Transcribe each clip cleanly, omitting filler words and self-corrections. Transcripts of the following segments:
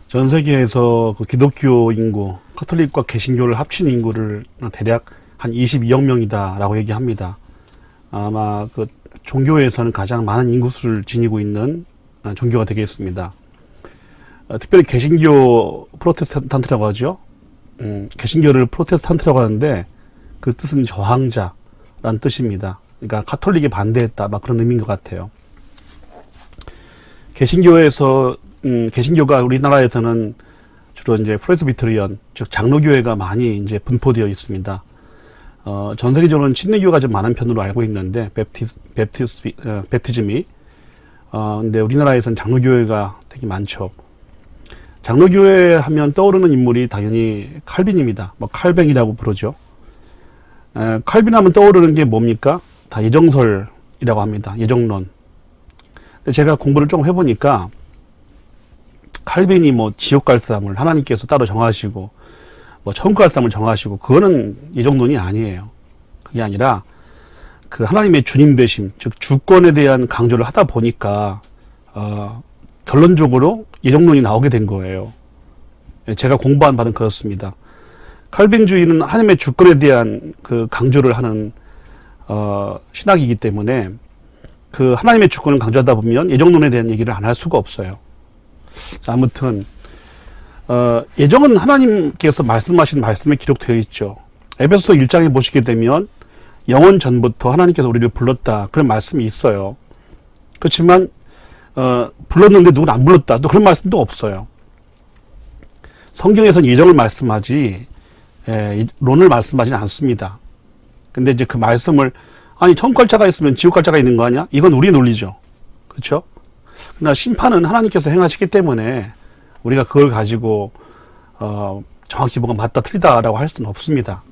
전 세계에서 그 기독교 인구, 카톨릭과 개신교를 합친 인구를 대략 한 22억 명이다라고 얘기합니다. 아마 그 종교에서는 가장 많은 인구수를 지니고 있는 종교가 되겠습니다. 특별히 개신교 프로테스탄트라고 하죠. 개신교를 프로테스탄트라고 하는데 그 뜻은 저항자라는 뜻입니다. 그러니까 카톨릭에 반대했다, 막 그런 의미인 것 같아요. 개신교가 우리나라에서는 주로 이제 프레스비테리언, 즉 장로교회가 많이 이제 분포되어 있습니다. 전 세계적으로는 침례교가 좀 많은 편으로 알고 있는데, 베프티즘이. 근데 우리나라에서는 장로교회가 되게 많죠. 장로교회 하면 떠오르는 인물이 당연히 칼빈입니다. 뭐 칼뱅이라고 부르죠. 칼빈 하면 떠오르는 게 뭡니까? 다 예정설이라고 합니다. 예정론. 근데 제가 공부를 좀 해보니까 칼빈이 뭐 지옥 갈 사람을 하나님께서 따로 정하시고 뭐 천국 갈 사람을 정하시고 그거는 예정론이 아니에요. 그게 아니라 그 하나님의 주님 되심, 즉 주권에 대한 강조를 하다 보니까 결론적으로 예정론이 나오게 된 거예요. 제가 공부한 바는 그렇습니다. 칼빈주의는 하나님의 주권에 대한 그 강조를 하는 신학이기 때문에 그 하나님의 주권을 강조하다 보면 예정론에 대한 얘기를 안 할 수가 없어요. 자, 아무튼 예정은 하나님께서 말씀하신 말씀에 기록되어 있죠. 에베소서 1장에 보시게 되면 영원 전부터 하나님께서 우리를 불렀다, 그런 말씀이 있어요. 그렇지만 불렀는데 누구는 안 불렀다, 또 그런 말씀도 없어요. 성경에서는 예정을 말씀하지 론을 말씀하지는 않습니다. 근데 이제 그 말씀을 아니 천국 갈 자가 있으면 지옥 갈 자가 있는 거 아니야? 이건 우리의 논리죠. 그렇죠? 그러나 심판은 하나님께서 행하시기 때문에 우리가 그걸 가지고 정확히 뭐가 맞다 틀리다라고 할 수는 없습니다.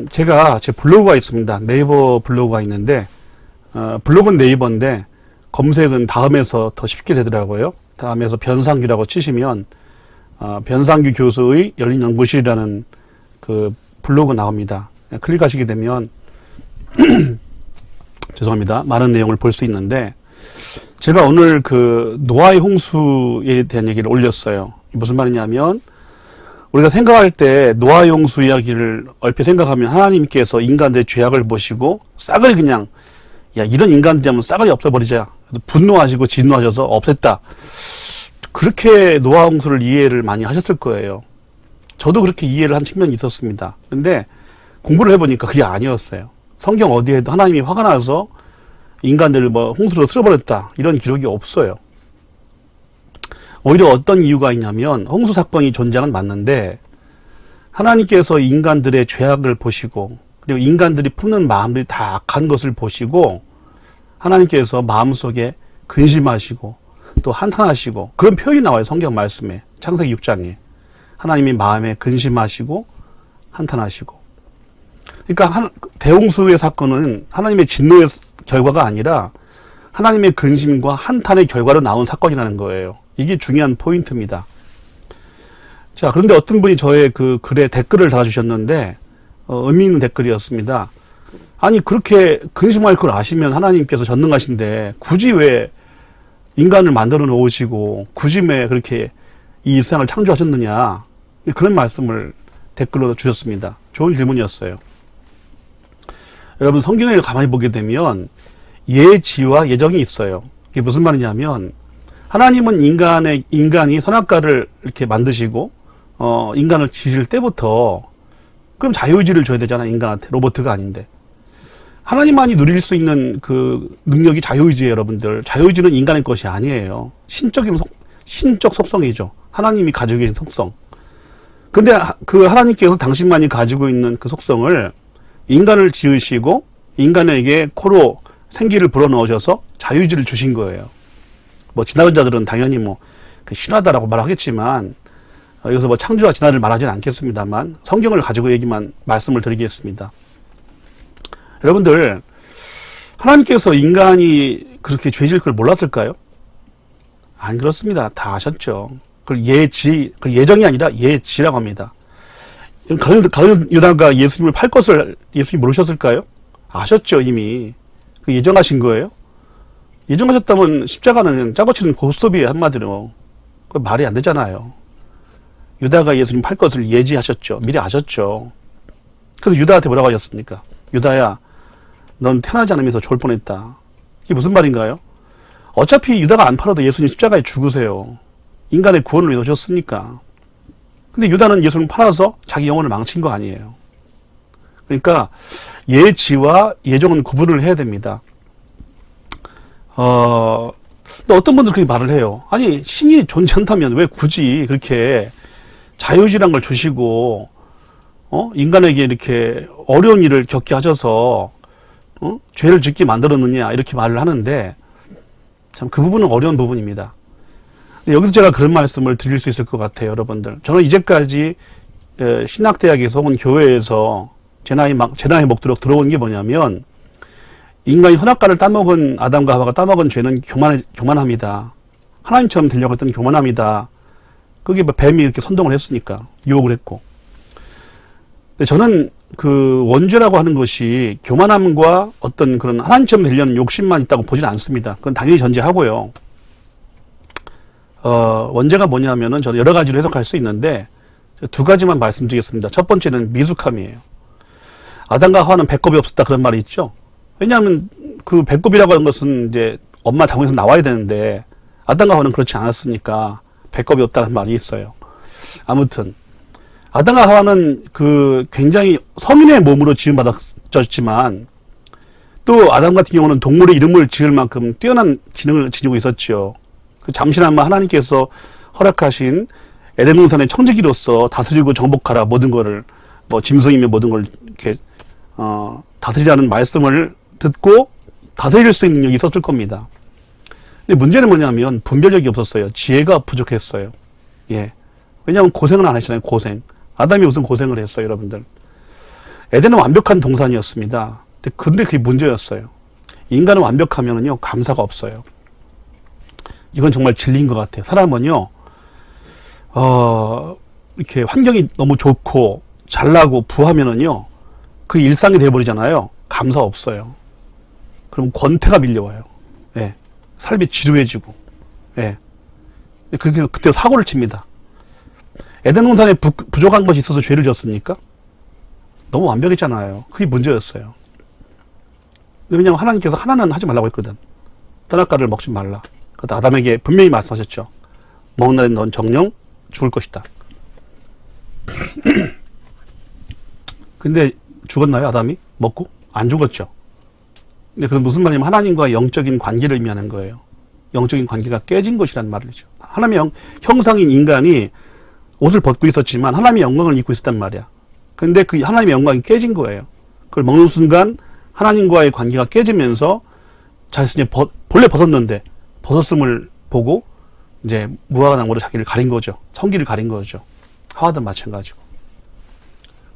제가 제 블로그가 있습니다. 네이버 블로그가 있는데 블로그는 네이버인데 검색은 다음에서 더 쉽게 되더라고요. 다음에서 변상규라고 치시면 변상규 교수의 열린연구실이라는 그 블로그 나옵니다. 클릭하시게 되면 죄송합니다. 많은 내용을 볼 수 있는데 제가 오늘 그 노아의 홍수에 대한 얘기를 올렸어요. 무슨 말이냐면 우리가 생각할 때 노아의 홍수 이야기를 얼핏 생각하면 하나님께서 인간들의 죄악을 보시고 싸그리 그냥 야 이런 인간들이면 싸그리 없애버리자, 분노하시고 진노하셔서 없앴다, 그렇게 노아 홍수를 이해를 많이 하셨을 거예요. 저도 그렇게 이해를 한 측면이 있었습니다. 근데 공부를 해보니까 그게 아니었어요. 성경 어디에도 하나님이 화가 나서 인간들을 뭐 홍수로 쓸어버렸다, 이런 기록이 없어요. 오히려 어떤 이유가 있냐면 홍수 사건이 존재는 맞는데 하나님께서 인간들의 죄악을 보시고 그리고 인간들이 품는 마음들이 다 악한 것을 보시고 하나님께서 마음속에 근심하시고 또 한탄하시고, 그런 표현이 나와요. 성경 말씀에 창세기 6장에 하나님이 마음에 근심하시고 한탄하시고. 그러니까 대홍수의 사건은 하나님의 진노의 결과가 아니라 하나님의 근심과 한탄의 결과로 나온 사건이라는 거예요. 이게 중요한 포인트입니다. 자, 그런데 어떤 분이 저의 그 글에 댓글을 달아주셨는데 의미 있는 댓글이었습니다. 아니 그렇게 근심할 걸 아시면 하나님께서 전능하신데 굳이 왜 인간을 만들어 놓으시고 굳이 왜 그렇게 이 세상을 창조하셨느냐, 그런 말씀을 댓글로 주셨습니다. 좋은 질문이었어요. 여러분, 성경을 가만히 보게 되면 예지와 예정이 있어요. 이게 무슨 말이냐면 하나님은 인간이 선악과를 이렇게 만드시고 인간을 지실 때부터 그럼 자유의지를 줘야 되잖아, 인간한테. 로봇가 아닌데. 하나님만이 누릴 수 있는 그 능력이 자유의지예요, 여러분들. 자유의지는 인간의 것이 아니에요. 신적 속성이죠. 하나님이 가지고 계신 속성. 근데 그 하나님께서 당신만이 가지고 있는 그 속성을 인간을 지으시고 인간에게 코로 생기를 불어넣으셔서 자유의지를 주신 거예요. 뭐 지나간 자들은 당연히 뭐 신하다라고 말하겠지만 여기서 뭐 창조와 진화를 말하지는 않겠습니다만 성경을 가지고 말씀을 드리겠습니다. 여러분들, 하나님께서 인간이 그렇게 죄질 걸 몰랐을까요? 안 그렇습니다. 다 아셨죠. 그걸 예정이 아니라 예지라고 합니다. 가룟 유다가 예수님을 팔 것을 예수님 모르셨을까요? 아셨죠, 이미. 그 예정하신 거예요. 예정하셨다면 십자가는 짜고 치는 고스톱이에요, 한마디로. 그 말이 안 되잖아요. 유다가 예수님 팔 것을 예지하셨죠. 미리 아셨죠. 그래서 유다한테 뭐라고 하셨습니까? 유다야, 넌 태어나지 않으면서 좋을 뻔했다. 이게 무슨 말인가요? 어차피 유다가 안 팔아도 예수님 십자가에 죽으세요. 인간의 구원을 위해 오셨으니까. 근데 유다는 예수님 팔아서 자기 영혼을 망친 거 아니에요. 그러니까 예지와 예정은 구분을 해야 됩니다. 근데 어떤 분들은 그렇게 말을 해요. 아니, 신이 존재한다면 왜 굳이 그렇게 자유의지란 걸 주시고, 인간에게 이렇게 어려운 일을 겪게 하셔서, 죄를 짓게 만들었느냐, 이렇게 말을 하는데, 참 그 부분은 어려운 부분입니다. 근데 여기서 제가 그런 말씀을 드릴 수 있을 것 같아요, 여러분들. 저는 이제까지 신학대학에서 혹은 교회에서 제 나이 먹도록 들어온 게 뭐냐면, 인간이 선악과를 따먹은 아담과 하와가 따먹은 죄는 교만합니다. 하나님처럼 되려고 했던 교만합니다. 그게 뱀이 이렇게 선동을 했으니까 유혹을 했고. 근데 저는 그 원죄라고 하는 것이 교만함과 어떤 그런 하나님처럼 되려는 욕심만 있다고 보지는 않습니다. 그건 당연히 전제하고요. 원죄가 뭐냐면은 저는 여러 가지로 해석할 수 있는데 두 가지만 말씀드리겠습니다. 첫 번째는 미숙함이에요. 아담과 하와는 배꼽이 없었다 그런 말이 있죠. 왜냐하면 그 배꼽이라고 하는 것은 이제 엄마 자궁에서 나와야 되는데 아담과 하와는 그렇지 않았으니까 배꼽이 없다는 말이 있어요. 아무튼 아담과 하와는 그 굉장히 성인의 몸으로 지음받았지만 또 아담 같은 경우는 동물의 이름을 지을 만큼 뛰어난 지능을 지니고 있었죠. 그 잠시나마 하나님께서 허락하신 에덴 동산의 청지기로서 다스리고 정복하라 모든 거를 뭐 짐승이며 모든 걸 이렇게 다스리라는 말씀을 듣고 다스릴 수 있는 능력이 있었을 겁니다. 근데 문제는 뭐냐면 분별력이 없었어요. 지혜가 부족했어요. 예. 왜냐하면 고생을 안 하시잖아요. 고생. 아담이 무슨 고생을 했어요, 여러분들. 에덴은 완벽한 동산이었습니다. 근데 그게 문제였어요. 인간은 완벽하면은요, 감사가 없어요. 이건 정말 진리인 것 같아요. 사람은요, 이렇게 환경이 너무 좋고, 잘나고, 부하면은요, 그 일상이 되어버리잖아요. 감사 없어요. 그럼 권태가 밀려와요. 예. 삶이 지루해지고, 예. 그렇게 그때 사고를 칩니다. 에덴 동산에 부족한 것이 있어서 죄를 지었습니까? 너무 완벽했잖아요. 그게 문제였어요. 왜냐하면 하나님께서 하나는 하지 말라고 했거든. 선악과를 먹지 말라. 그것도 아담에게 분명히 말씀하셨죠. 먹는 날엔 넌 정령 죽을 것이다. 근데 죽었나요, 아담이? 먹고? 안 죽었죠. 근데 그건 무슨 말이냐면 하나님과 영적인 관계를 의미하는 거예요. 영적인 관계가 깨진 것이란 말이죠. 하나님의 형상인 인간이 옷을 벗고 있었지만 하나님의 영광을 입고 있었단 말이야. 근데 그 하나님의 영광이 깨진 거예요. 그걸 먹는 순간 하나님과의 관계가 깨지면서 자신이 본래 벗었는데 벗었음을 보고 이제 무화과 나무로 자기를 가린 거죠. 성기를 가린 거죠. 하와도 마찬가지고.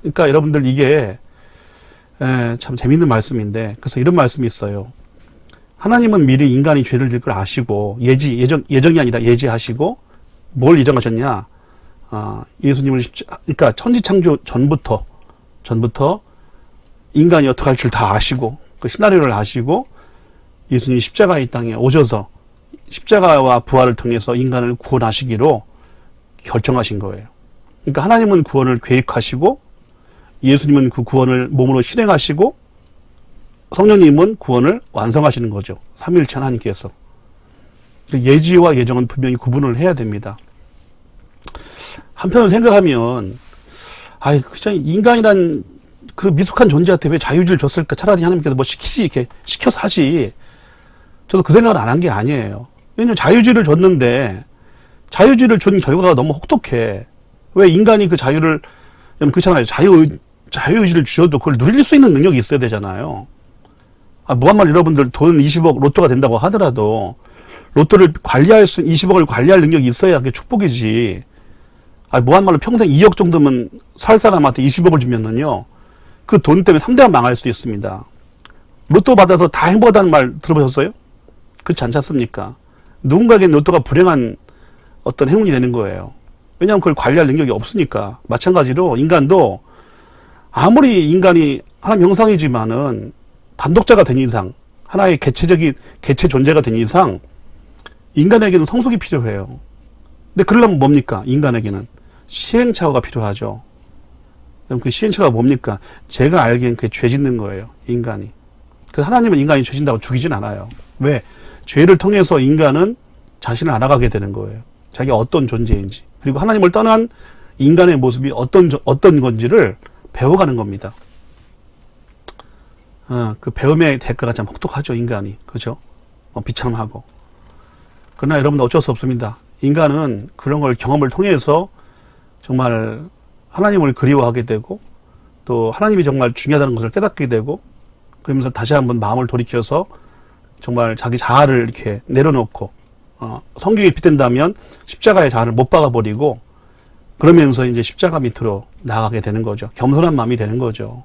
그러니까 여러분들 이게 참 재밌는 말씀인데, 그래서 이런 말씀이 있어요. 하나님은 미리 인간이 죄를 질 걸 아시고 예정이 아니라 예지하시고 뭘 예정하셨냐? 예수님을 그러니까 천지창조 전부터 인간이 어떻게 할 줄 다 아시고 그 시나리오를 아시고 예수님이 십자가의 땅에 오셔서 십자가와 부활을 통해서 인간을 구원하시기로 결정하신 거예요. 그러니까 하나님은 구원을 계획하시고 예수님은 그 구원을 몸으로 실행하시고 성령님은 구원을 완성하시는 거죠. 삼위일체 하나님께서. 예지와 예정은 분명히 구분을 해야 됩니다. 한편으로 생각하면 그냥 인간이란 그 미숙한 존재한테 왜 자유주의를 줬을까? 차라리 하나님께서 뭐 이렇게 시켜서 하지. 저도 그 생각을 안 한 게 아니에요. 왜냐면 자유주의를 줬는데 자유주의를 준 결과가 너무 혹독해. 왜 인간이 그 자유를, 그렇잖아요. 자유의지를 주셔도 그걸 누릴 수 있는 능력이 있어야 되잖아요. 무한말 여러분들 돈 20억 로또가 된다고 하더라도 로또를 관리할 20억을 관리할 능력이 있어야 그게 축복이지. 무한말로 평생 2억 정도면 살 사람한테 20억을 주면은요, 그 돈 때문에 3대가 망할 수 있습니다. 로또 받아서 다 행복하다는 말 들어보셨어요? 그렇지 않지 않습니까? 누군가에게는 로또가 불행한 어떤 행운이 되는 거예요. 왜냐하면 그걸 관리할 능력이 없으니까. 마찬가지로 인간도 아무리 인간이 하나님 형상이지만은 단독자가 된 이상, 하나의 개체 존재가 된 이상 인간에게는 성숙이 필요해요. 근데 그러려면 뭡니까? 인간에게는 시행착오가 필요하죠. 그럼 그 시행착오가 뭡니까? 제가 알기엔 그게 죄 짓는 거예요. 인간이. 그래서 하나님은 인간이 죄 짓는다고 죽이진 않아요. 왜? 죄를 통해서 인간은 자신을 알아가게 되는 거예요. 자기가 어떤 존재인지. 그리고 하나님을 떠난 인간의 모습이 어떤 건지를 배워가는 겁니다. 그 배움의 대가가 참 혹독하죠, 인간이. 그죠? 비참하고. 그러나 여러분 어쩔 수 없습니다. 인간은 그런 걸 경험을 통해서 정말 하나님을 그리워하게 되고 또 하나님이 정말 중요하다는 것을 깨닫게 되고 그러면서 다시 한번 마음을 돌이켜서 정말 자기 자아를 이렇게 내려놓고 성경에 빗댄다면 십자가의 자아를 못 박아버리고 그러면서 이제 십자가 밑으로 나가게 되는 거죠. 겸손한 마음이 되는 거죠.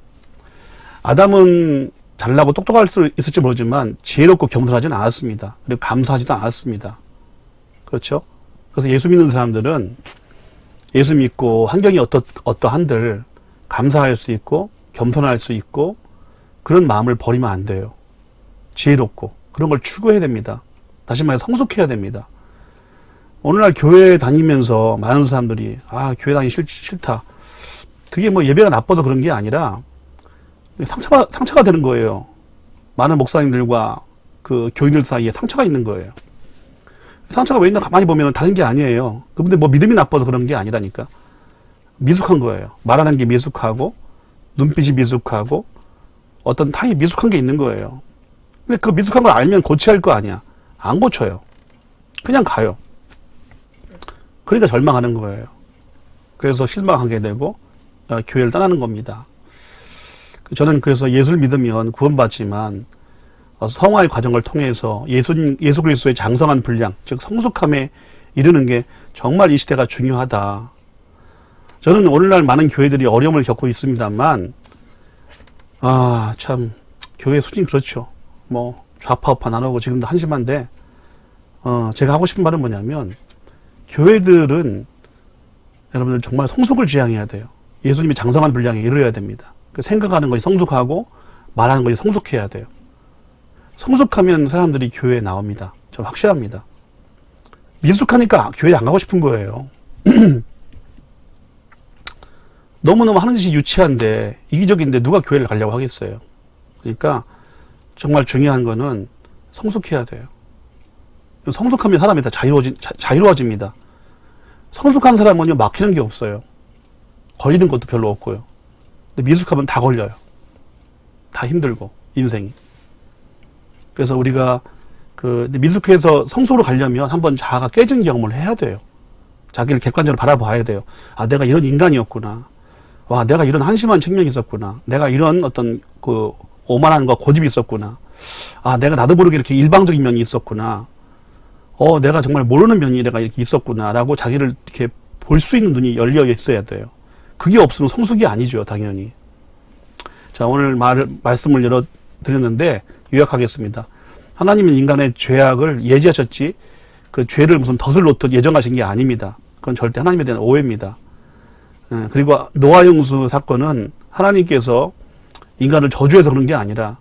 아담은 잘나고 똑똑할 수 있을지 모르지만 지혜롭고 겸손하지는 않았습니다. 그리고 감사하지도 않았습니다. 그렇죠? 그래서 예수 믿는 사람들은 예수 믿고 환경이 어떠한들 감사할 수 있고 겸손할 수 있고 그런 마음을 버리면 안 돼요. 지혜롭고 그런 걸 추구해야 됩니다. 다시 말해 성숙해야 됩니다. 오늘날 교회 다니면서 많은 사람들이 교회 다니기 싫다. 그게 뭐 예배가 나빠서 그런 게 아니라 상처가 되는 거예요. 많은 목사님들과 그 교인들 사이에 상처가 있는 거예요. 상처가 왜 있나 가만히 보면 다른 게 아니에요. 그분들 뭐 믿음이 나빠서 그런 게 아니라니까. 미숙한 거예요. 말하는 게 미숙하고 눈빛이 미숙하고 어떤 타입이 미숙한 게 있는 거예요. 근데 그 미숙한 걸 알면 고쳐야 할 거 아니야. 안 고쳐요. 그냥 가요. 그러니까 절망하는 거예요. 그래서 실망하게 되고 교회를 떠나는 겁니다. 저는 그래서 예수를 믿으면 구원받지만 성화의 과정을 통해서 예수 그리스도의 장성한 분량, 즉 성숙함에 이르는 게 정말 이 시대가 중요하다. 저는 오늘날 많은 교회들이 어려움을 겪고 있습니다만 참 교회 수준이 그렇죠. 뭐 좌파우파 나누고 지금도 한심한데 제가 하고 싶은 말은 뭐냐면 교회들은 여러분들 정말 성숙을 지향해야 돼요. 예수님이 장성한 분량에 이르러야 됩니다. 생각하는 것이 성숙하고 말하는 것이 성숙해야 돼요. 성숙하면 사람들이 교회에 나옵니다. 저는 확실합니다. 미숙하니까 교회에 안 가고 싶은 거예요. 너무너무 하는 짓이 유치한데 이기적인데 누가 교회를 가려고 하겠어요. 그러니까 정말 중요한 거는 성숙해야 돼요. 성숙하면 사람이 다 자유로워집니다. 성숙한 사람은요 막히는 게 없어요. 걸리는 것도 별로 없고요. 근데 미숙하면 다 걸려요. 다 힘들고 인생이. 그래서 우리가 미숙해서 성숙으로 가려면 한번 자아가 깨진 경험을 해야 돼요. 자기를 객관적으로 바라봐야 돼요. 내가 이런 인간이었구나. 내가 이런 한심한 측면이 있었구나. 내가 이런 어떤 오만함과 고집이 있었구나. 내가 나도 모르게 이렇게 일방적인 면이 있었구나. 내가 정말 모르는 면이 내가 이렇게 있었구나라고 자기를 이렇게 볼 수 있는 눈이 열려 있어야 돼요. 그게 없으면 성숙이 아니죠, 당연히. 자, 오늘 말씀을 드렸는데 요약하겠습니다. 하나님은 인간의 죄악을 예지하셨지 그 죄를 무슨 덫을 놓듯 예정하신 게 아닙니다. 그건 절대 하나님에 대한 오해입니다. 그리고 노아 홍수 사건은 하나님께서 인간을 저주해서 그런 게 아니라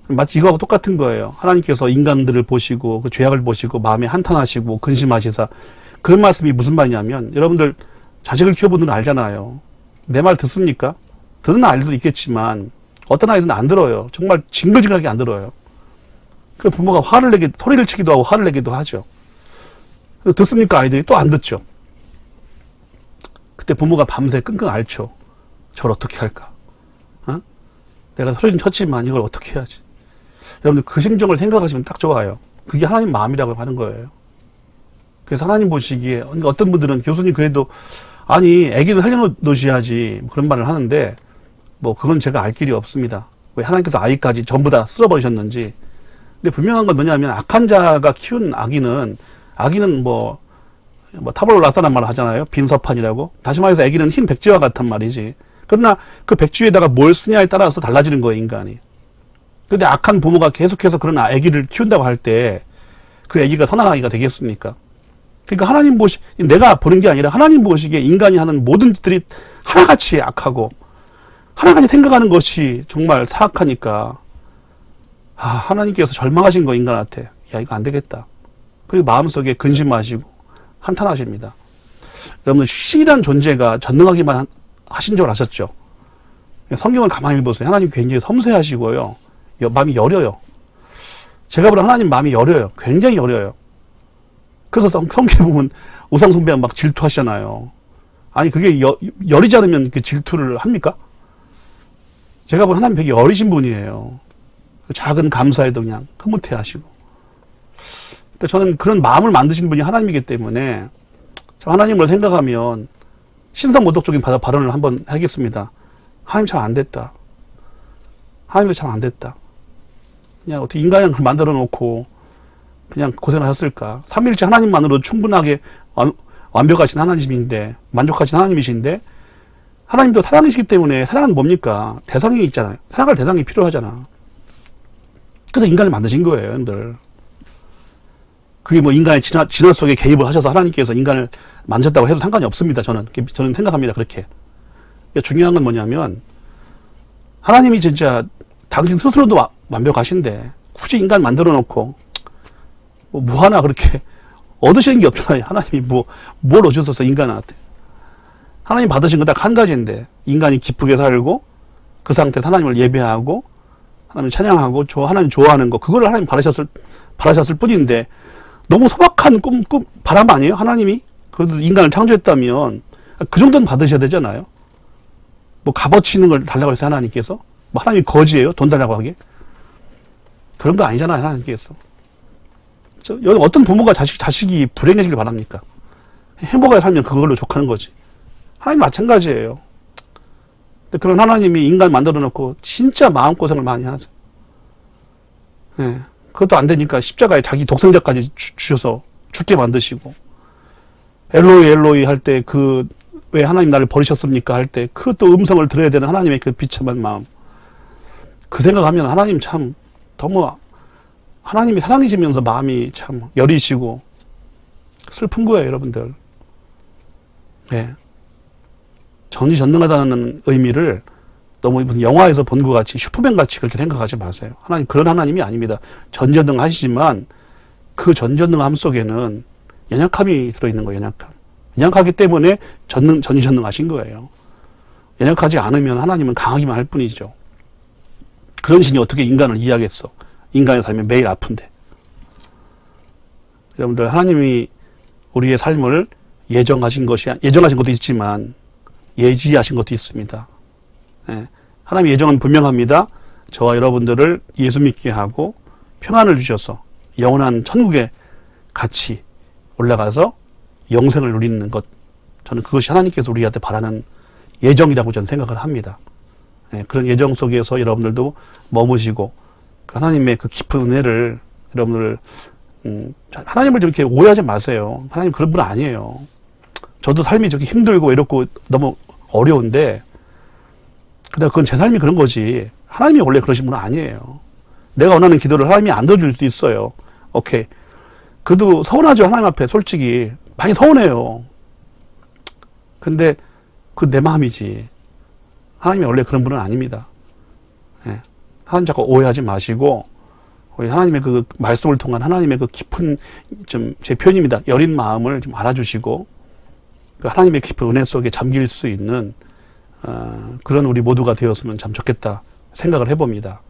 마치 이거하고 똑같은 거예요. 하나님께서 인간들을 보시고 그 죄악을 보시고 마음에 한탄하시고 근심하시사 그런 말씀이 무슨 말이냐면 여러분들 자식을 키워본 분은 알잖아요. 내 말 듣습니까? 듣는 아이들도 있겠지만 어떤 아이들은 안 들어요. 정말 징글징글하게 안 들어요. 그 부모가 소리를 치기도 하고 화를 내기도 하죠. 듣습니까? 아이들이 또 안 듣죠. 그때 부모가 밤새 끙끙 앓죠. 저를 어떻게 할까? 내가 소리는 쳤지만 이걸 어떻게 해야지? 여러분들 그 심정을 생각하시면 딱 좋아요. 그게 하나님 마음이라고 하는 거예요. 그래서 하나님 보시기에 어떤 분들은 교수님 그래도 아기는 살려놓으셔야지 그런 말을 하는데 그건 제가 알 길이 없습니다. 왜 하나님께서 아이까지 전부 다 쓸어버리셨는지. 근데 분명한 건 뭐냐면 악한 자가 키운 아기는 타블로라사란 말을 하잖아요. 빈서판이라고. 다시 말해서 아기는 흰 백지와 같단 말이지. 그러나 그 백지에다가 뭘 쓰냐에 따라서 달라지는 거예요, 인간이. 근데 악한 부모가 계속해서 그런 아기를 키운다고 할 때 그 아기가 선한 아기가 되겠습니까? 그러니까 내가 보는 게 아니라 하나님 보시기에 인간이 하는 모든 짓들이 하나같이 악하고 하나같이 생각하는 것이 정말 사악하니까 하나님께서 절망하신 거 인간한테 이거 안 되겠다. 그리고 마음속에 근심하시고 한탄하십니다. 여러분들 신이란 존재가 전능하기만 하신 줄 아셨죠? 성경을 가만히 보세요. 하나님 굉장히 섬세하시고요. 마음이 여려요. 제가 보는 하나님 마음이 여려요. 굉장히 여려요. 그래서 성경에 보면 우상 숭배하면 막 질투하시잖아요. 아니 그게 여리지 않으면 그 질투를 합니까? 제가 보는 하나님 되게 여리신 분이에요. 작은 감사에도 그냥 흐뭇해하시고. 그러니까 저는 그런 마음을 만드신 분이 하나님이기 때문에 하나님을 생각하면 신성모독적인 발언을 한번 하겠습니다. 하나님 참 안 됐다. 하나님도 참 안 됐다. 그냥 어떻게 인간을 만들어 놓고 그냥 고생하셨을까. 삼위일체 하나님만으로도 충분하게 완벽하신 하나님이신데, 만족하신 하나님이신데, 하나님도 사랑이시기 때문에 사랑은 뭡니까? 대상이 있잖아요. 사랑할 대상이 필요하잖아. 그래서 인간을 만드신 거예요, 여러분들. 그게 뭐 인간의 진화 속에 개입을 하셔서 하나님께서 인간을 만드셨다고 해도 상관이 없습니다. 저는 생각합니다. 그렇게. 그러니까 중요한 건 뭐냐면, 하나님이 진짜 당신 스스로도 완벽하신데, 굳이 인간 만들어 놓고, 뭐 하나 그렇게 얻으시는 게 없잖아요. 하나님이 뭘 얻으셨어, 인간한테. 하나님 받으신 건 딱 한 가지인데, 인간이 기쁘게 살고, 그 상태에서 하나님을 예배하고, 하나님 찬양하고, 하나님 좋아하는 거, 그걸 하나님 바라셨을 뿐인데, 너무 소박한 바람 아니에요? 하나님이? 그래도 인간을 창조했다면, 그 정도는 받으셔야 되잖아요. 뭐 값어치 있는 걸 달라고 해서 하나님께서? 뭐 하나님이 거지예요? 돈 달라고 하게? 그런 거 아니잖아요, 하나님께서. 여기 어떤 부모가 자식이 불행해지길 바랍니까? 행복하게 살면 그걸로 족하는 거지. 하나님 마찬가지예요. 근데 그런 하나님이 인간 만들어 놓고 진짜 마음고생을 많이 하세요. 예. 그것도 안 되니까 십자가에 자기 독생자까지 주셔서 죽게 만드시고, 엘로이 엘로이 할 때 왜 하나님 나를 버리셨습니까? 할 때 그것도 음성을 들어야 되는 하나님의 그 비참한 마음. 그 생각하면 하나님 참 너무 하나님이 사랑이시면서 마음이 참 여리시고 슬픈 거예요, 여러분들. 예. 전지전능하다는 의미를 너무 무슨 영화에서 본 것 같이 슈퍼맨 같이 그렇게 생각하지 마세요. 하나님 그런 하나님이 아닙니다. 전지전능하시지만 그 전지전능함 속에는 연약함이 들어있는 거예요. 연약하기 때문에 전지전능하신 거예요. 연약하지 않으면 하나님은 강하기만 할 뿐이죠. 그런 신이 어떻게 인간을 이해하겠어? 인간의 삶이 매일 아픈데. 여러분들, 하나님이 우리의 삶을 예정하신 것도 있지만 예지하신 것도 있습니다. 예. 하나님의 예정은 분명합니다. 저와 여러분들을 예수 믿게 하고 평안을 주셔서 영원한 천국에 같이 올라가서 영생을 누리는 것, 저는 그것이 하나님께서 우리한테 바라는 예정이라고 저는 생각을 합니다. 예. 그런 예정 속에서 여러분들도 머무시고 하나님의 그 깊은 은혜를 여러분들 하나님을 좀 이렇게 오해하지 마세요. 하나님 그런 분 아니에요. 저도 삶이 저렇게 힘들고 외롭고 너무 어려운데 근데 그건 제 삶이 그런 거지 하나님이 원래 그러신 분은 아니에요. 내가 원하는 기도를 하나님이 안 들어줄 수 있어요. 오케이. 그래도 서운하죠. 하나님 앞에 솔직히 많이 서운해요. 근데 그 내 마음이지 하나님이 원래 그런 분은 아닙니다. 예. 하나님 자꾸 오해하지 마시고 하나님의 그 말씀을 통한 하나님의 그 깊은 좀 제 표현입니다. 여린 마음을 좀 알아주시고 그 하나님의 깊은 은혜 속에 잠길 수 있는 그런 우리 모두가 되었으면 참 좋겠다 생각을 해봅니다.